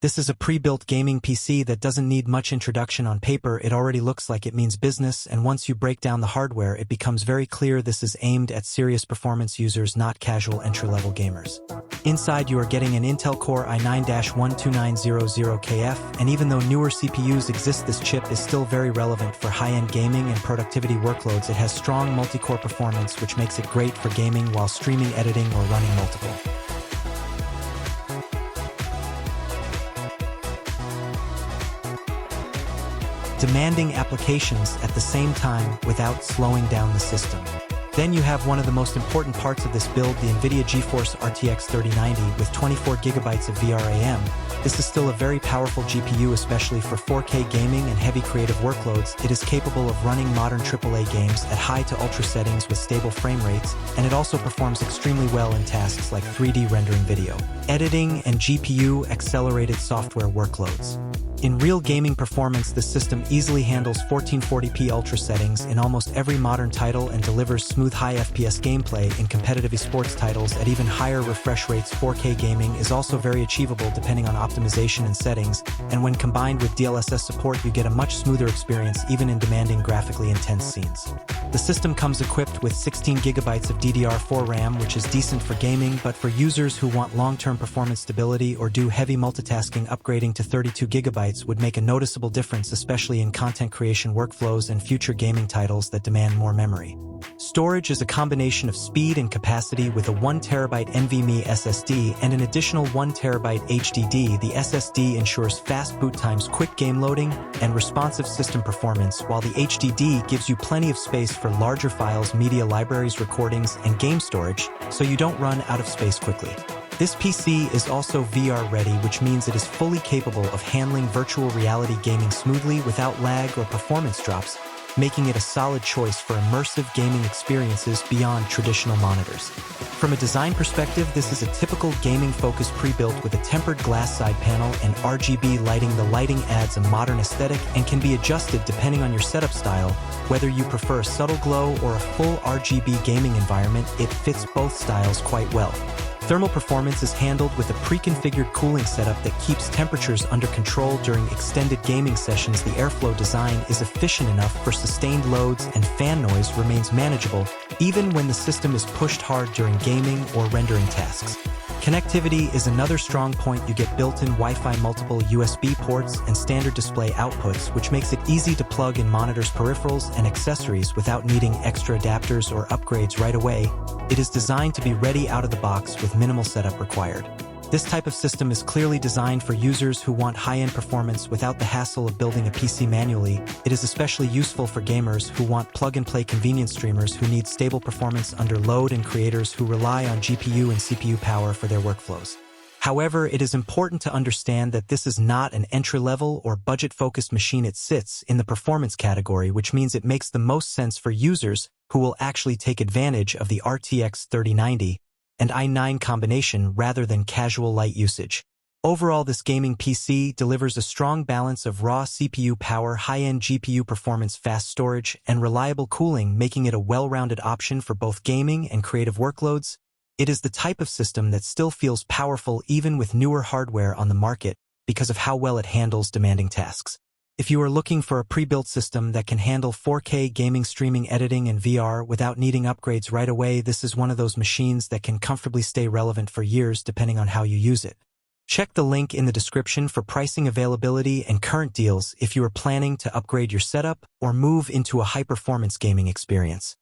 This is a pre-built gaming PC that doesn't need much introduction on paper. It already looks like it means business, and once you break down the hardware, it becomes very clear this is aimed at serious performance users, not casual entry-level gamers. Inside, you are getting an Intel Core i9-12900KF, and even though newer CPUs exist, this chip is still very relevant for high-end gaming and productivity workloads. It has strong multi-core performance, which makes it great for gaming while streaming, editing, or running multiple demanding applications at the same time without slowing down the system. Then you have one of the most important parts of this build, the NVIDIA GeForce RTX 3090 with 24 GB of VRAM. This is still a very powerful GPU, especially for 4K gaming and heavy creative workloads. It is capable of running modern AAA games at high to ultra settings with stable frame rates, and it also performs extremely well in tasks like 3D rendering video, editing, and GPU-accelerated software workloads. In real gaming performance, this system easily handles 1440p ultra settings in almost every modern title and delivers smooth high FPS gameplay in competitive esports titles at even higher refresh rates. 4K gaming is also very achievable depending on optimization and settings, and when combined with DLSS support, you get a much smoother experience even in demanding graphically intense scenes. The system comes equipped with 16 GB of DDR4 RAM, which is decent for gaming, but for users who want long-term performance stability or do heavy multitasking, upgrading to 32 GB would make a noticeable difference, especially in content creation workflows and future gaming titles that demand more memory. Storage is a combination of speed and capacity with a 1TB NVMe SSD and an additional 1TB HDD. The SSD ensures fast boot times, quick game loading, and responsive system performance, while the HDD gives you plenty of space for larger files, media libraries, recordings, and game storage, so you don't run out of space quickly. This PC is also VR ready, which means it is fully capable of handling virtual reality gaming smoothly without lag or performance drops, making it a solid choice for immersive gaming experiences beyond traditional monitors. From a design perspective, this is a typical gaming-focused pre-built with a tempered glass side panel and RGB lighting. The lighting adds a modern aesthetic and can be adjusted depending on your setup style. Whether you prefer a subtle glow or a full RGB gaming environment, it fits both styles quite well. Thermal performance is handled with a pre-configured cooling setup that keeps temperatures under control during extended gaming sessions. The airflow design is efficient enough for sustained loads, and fan noise remains manageable even when the system is pushed hard during gaming or rendering tasks. Connectivity is another strong point. You get built-in Wi-Fi, multiple USB ports, and standard display outputs, which makes it easy to plug in monitors, peripherals, and accessories without needing extra adapters or upgrades right away. It is designed to be ready out of the box with minimal setup required. This type of system is clearly designed for users who want high-end performance without the hassle of building a PC manually. It is especially useful for gamers who want plug-and-play convenience, streamers who need stable performance under load, and creators who rely on GPU and CPU power for their workflows. However, it is important to understand that this is not an entry-level or budget-focused machine. It sits in the performance category, which means it makes the most sense for users who will actually take advantage of the RTX 3090 and i9 combination rather than casual light usage. Overall, this gaming PC delivers a strong balance of raw CPU power, high-end GPU performance, fast storage, and reliable cooling, making it a well-rounded option for both gaming and creative workloads. It is the type of system that still feels powerful even with newer hardware on the market because of how well it handles demanding tasks. If you are looking for a pre-built system that can handle 4K gaming, streaming, editing, and VR without needing upgrades right away, this is one of those machines that can comfortably stay relevant for years depending on how you use it. Check the link in the description for pricing, availability, and current deals if you are planning to upgrade your setup or move into a high-performance gaming experience.